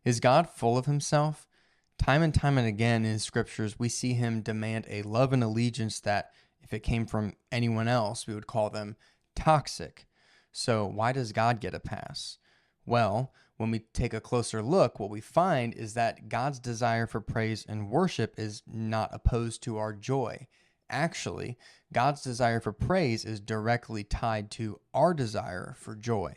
Is God full of himself? Time and time and again in scriptures, we see him demand a love and allegiance that, if it came from anyone else, we would call them toxic. So, why does God get a pass? Well, when we take a closer look, what we find is that God's desire for praise and worship is not opposed to our joy. Actually, God's desire for praise is directly tied to our desire for joy.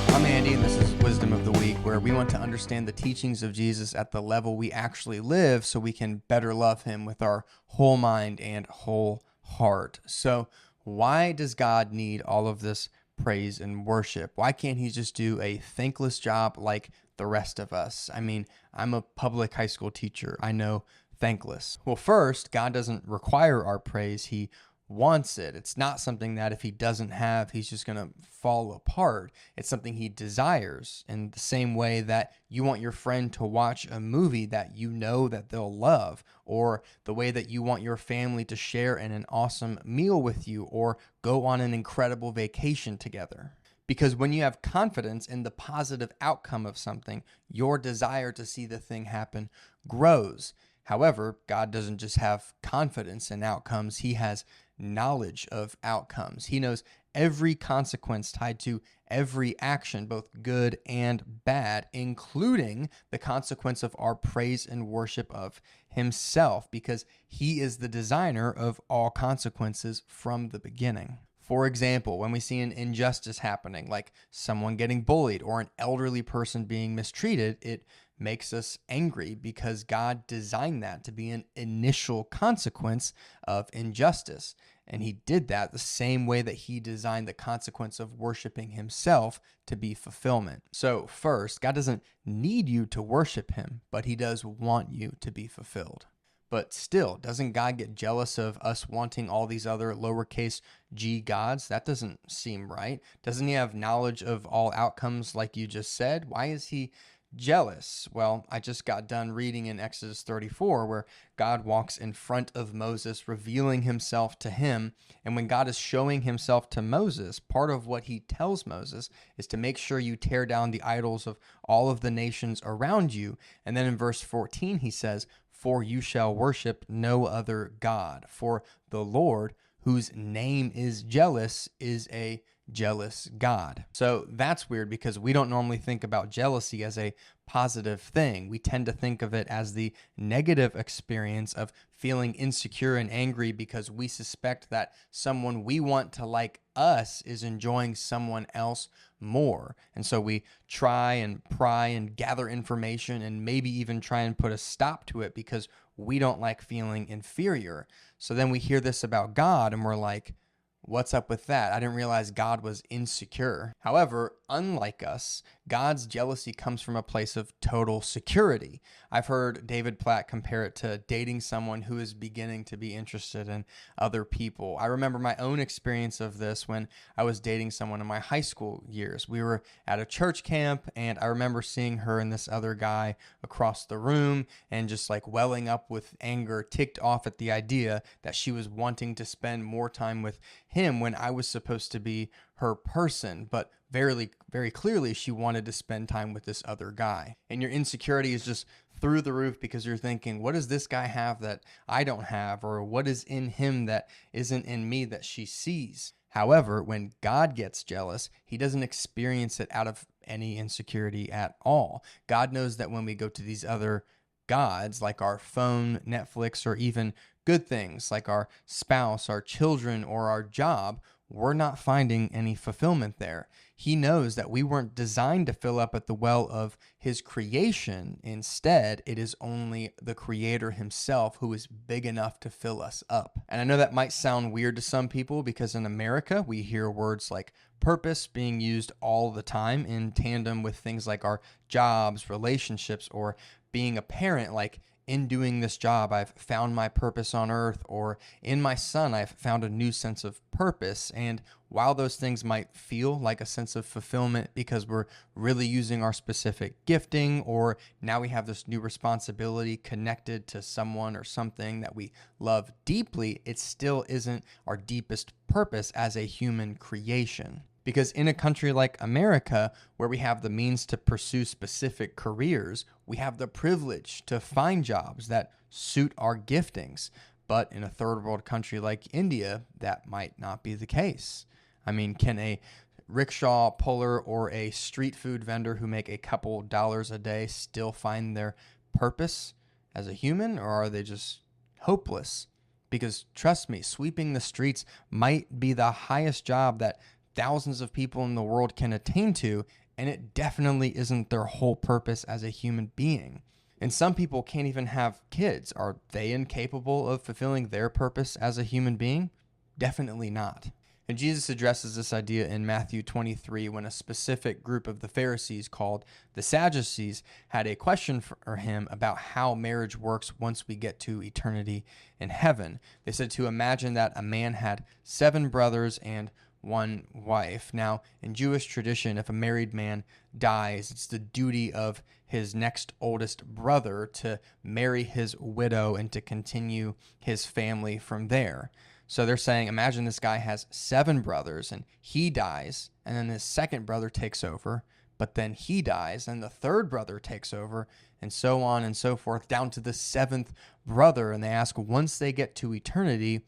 I'm Andy, and this is Wisdom of the Week, where we want to understand the teachings of Jesus at the level we actually live so we can better love him with our whole mind and whole heart. So, why does God need all of this praise and worship? Why can't he just do a thankless job like the rest of us? I mean, I'm a public high school teacher. I know thankless. Well, first, God doesn't require our praise. He wants it. It's not something that if he doesn't have, he's just going to fall apart. It's something he desires, in the same way that you want your friend to watch a movie that you know that they'll love, or the way that you want your family to share in an awesome meal with you or go on an incredible vacation together. Because when you have confidence in the positive outcome of something, your desire to see the thing happen grows. However, God doesn't just have confidence in outcomes, he has knowledge of outcomes. He knows every consequence tied to every action, both good and bad, including the consequence of our praise and worship of himself, because he is the designer of all consequences from the beginning. For example, when we see an injustice happening, like someone getting bullied or an elderly person being mistreated, it makes us angry because God designed that to be an initial consequence of injustice. And he did that the same way that he designed the consequence of worshiping himself to be fulfillment. So first, God doesn't need you to worship him, but he does want you to be fulfilled. But still, doesn't God get jealous of us wanting all these other lowercase g gods? That doesn't seem right. Doesn't he have knowledge of all outcomes like you just said? Why is he jealous? Well, I just got done reading in Exodus 34 where God walks in front of Moses, revealing himself to him. And when God is showing himself to Moses, part of what he tells Moses is to make sure you tear down the idols of all of the nations around you. And then in verse 14, he says, "For you shall worship no other God, for the Lord, whose name is jealous, is a jealous God." So that's weird because we don't normally think about jealousy as a positive thing. We tend to think of it as the negative experience of feeling insecure and angry because we suspect that someone we want to like us is enjoying someone else more. And so we try and pry and gather information and maybe even try and put a stop to it because we don't like feeling inferior. So then we hear this about God and we're like, what's up with that? I didn't realize God was insecure. However, unlike us, God's jealousy comes from a place of total security. I've heard David Platt compare it to dating someone who is beginning to be interested in other people. I remember my own experience of this when I was dating someone in my high school years. We were at a church camp, and I remember seeing her and this other guy across the room and just like welling up with anger, ticked off at the idea that she was wanting to spend more time with him when I was supposed to be her person, but very clearly she wanted to spend time with this other guy. And your insecurity is just through the roof because you're thinking, what does this guy have that I don't have? Or what is in him that isn't in me that she sees? However, when God gets jealous, he doesn't experience it out of any insecurity at all. God knows that when we go to these other gods, like our phone, Netflix, or even good things like our spouse, our children, or our job, we're not finding any fulfillment there. He knows that we weren't designed to fill up at the well of his creation. Instead, it is only the creator himself who is big enough to fill us up. And I know that might sound weird to some people because in America, we hear words like purpose being used all the time in tandem with things like our jobs, relationships, or being a parent, like in doing this job, I've found my purpose on earth, or in my son, I've found a new sense of purpose. And while those things might feel like a sense of fulfillment because we're really using our specific gifting, or now we have this new responsibility connected to someone or something that we love deeply, it still isn't our deepest purpose as a human creation. Because in a country like America, where we have the means to pursue specific careers, we have the privilege to find jobs that suit our giftings. But in a third world country like India, that might not be the case. I mean, can a rickshaw puller or a street food vendor who make a couple dollars a day still find their purpose as a human, or are they just hopeless? Because trust me, sweeping the streets might be the highest job that thousands of people in the world can attain to, and it definitely isn't their whole purpose as a human being. And some people can't even have kids. Are they incapable of fulfilling their purpose as a human being? Definitely not. And Jesus addresses this idea in Matthew 23 when a specific group of the Pharisees called the Sadducees had a question for him about how marriage works once we get to eternity in heaven. They said to imagine that a man had 7 brothers and 1 wife. Now, in Jewish tradition, if a married man dies, it's the duty of his next oldest brother to marry his widow and to continue his family from there. So they're saying, imagine this guy has 7 brothers and he dies, and then his second brother takes over, but then he dies, and the third brother takes over, and so on and so forth, down to the 7th brother. And they ask, once they get to eternity,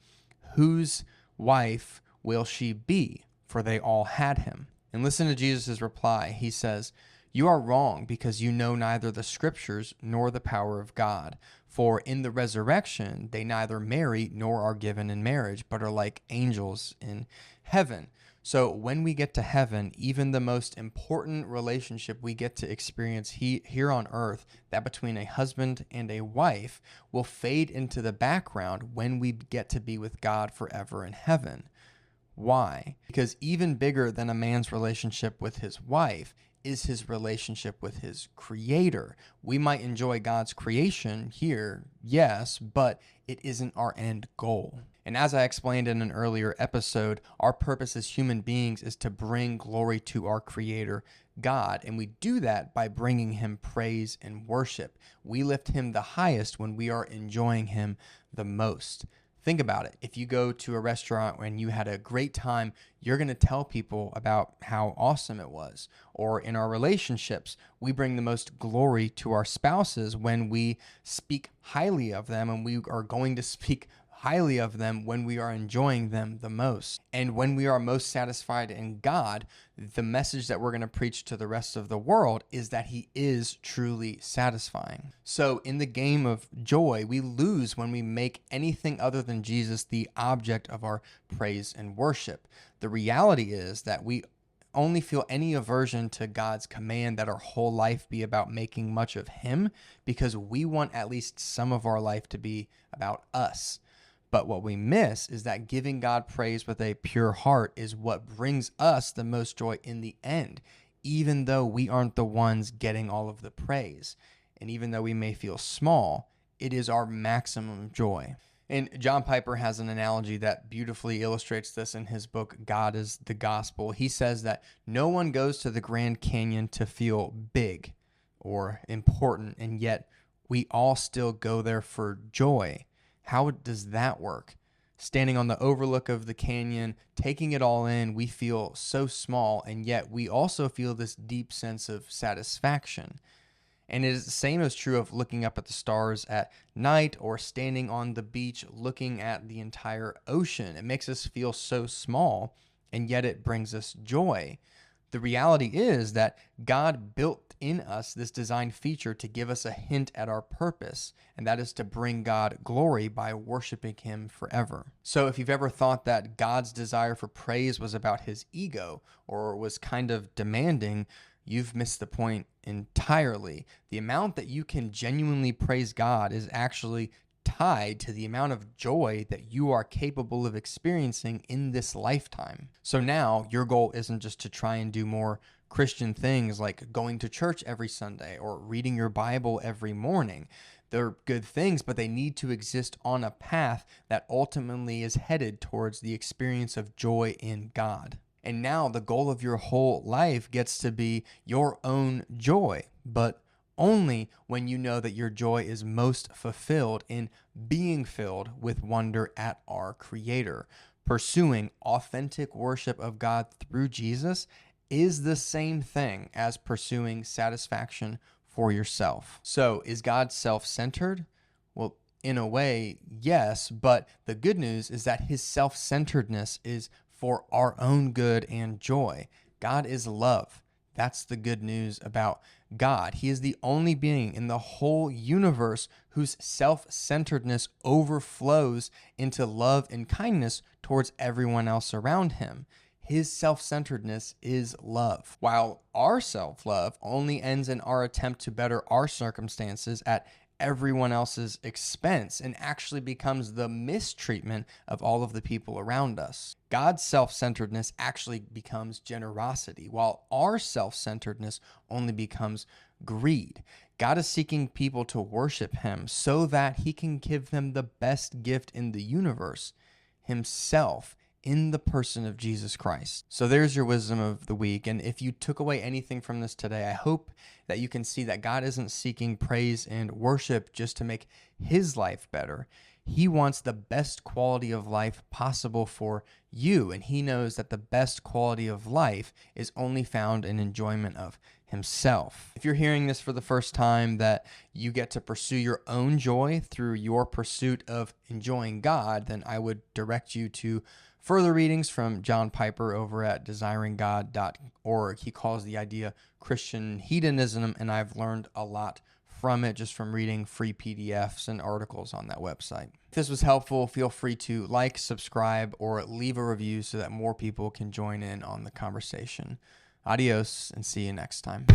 whose wife will she be? For they all had him. And listen to Jesus' reply. He says, you are wrong because you know neither the scriptures nor the power of God. For in the resurrection, they neither marry nor are given in marriage, but are like angels in heaven. So when we get to heaven, even the most important relationship we get to experience here on earth, that between a husband and a wife, will fade into the background when we get to be with God forever in heaven. Why? Because even bigger than a man's relationship with his wife is his relationship with his creator. We might enjoy God's creation here, yes, but it isn't our end goal. And as I explained in an earlier episode, our purpose as human beings is to bring glory to our creator, God, and we do that by bringing him praise and worship. We lift him the highest when we are enjoying him the most. Think about it. If you go to a restaurant and you had a great time, you're going to tell people about how awesome it was. Or in our relationships, we bring the most glory to our spouses when we speak highly of them, and we are going to speak highly of them when we are enjoying them the most. And when we are most satisfied in God, the message that we're going to preach to the rest of the world is that he is truly satisfying. So in the game of joy, we lose when we make anything other than Jesus the object of our praise and worship. The reality is that we only feel any aversion to God's command that our whole life be about making much of him because we want at least some of our life to be about us. But what we miss is that giving God praise with a pure heart is what brings us the most joy in the end, even though we aren't the ones getting all of the praise. And even though we may feel small, it is our maximum joy. And John Piper has an analogy that beautifully illustrates this in his book, God is the Gospel. He says that no one goes to the Grand Canyon to feel big or important, and yet we all still go there for joy. How does that work? Standing on the overlook of the canyon, taking it all in, we feel so small, and yet we also feel this deep sense of satisfaction. And it is the same as true of looking up at the stars at night or standing on the beach looking at the entire ocean. It makes us feel so small, and yet it brings us joy. The reality is that God built in us this design feature to give us a hint at our purpose, and that is to bring God glory by worshiping him forever. So if you've ever thought that God's desire for praise was about his ego or was kind of demanding, you've missed the point entirely. The amount that you can genuinely praise God is actually tied to the amount of joy that you are capable of experiencing in this lifetime. So now your goal isn't just to try and do more Christian things like going to church every Sunday or reading your Bible every morning. They're good things, but they need to exist on a path that ultimately is headed towards the experience of joy in God. And now the goal of your whole life gets to be your own joy, but only when you know that your joy is most fulfilled in being filled with wonder at our Creator. Pursuing authentic worship of God through Jesus is the same thing as pursuing satisfaction for yourself. So, is God self-centered? Well, in a way, yes, but the good news is that his self-centeredness is for our own good and joy. God is love. That's the good news about God. He is the only being in the whole universe whose self-centeredness overflows into love and kindness towards everyone else around him. His self-centeredness is love, while our self-love only ends in our attempt to better our circumstances at everyone else's expense and actually becomes the mistreatment of all of the people around us. God's self-centeredness actually becomes generosity, while our self-centeredness only becomes greed. God is seeking people to worship him so that he can give them the best gift in the universe, himself, in the person of Jesus Christ. So there's your wisdom of the week. And if you took away anything from this today, I hope that you can see that God isn't seeking praise and worship just to make his life better. He wants the best quality of life possible for you. And he knows that the best quality of life is only found in enjoyment of himself. If you're hearing this for the first time, that you get to pursue your own joy through your pursuit of enjoying God, then I would direct you to further readings from John Piper over at desiringgod.org. He calls the idea Christian hedonism, and I've learned a lot from it just from reading free PDFs and articles on that website. If this was helpful, feel free to like, subscribe, or leave a review so that more people can join in on the conversation. Adios, and see you next time.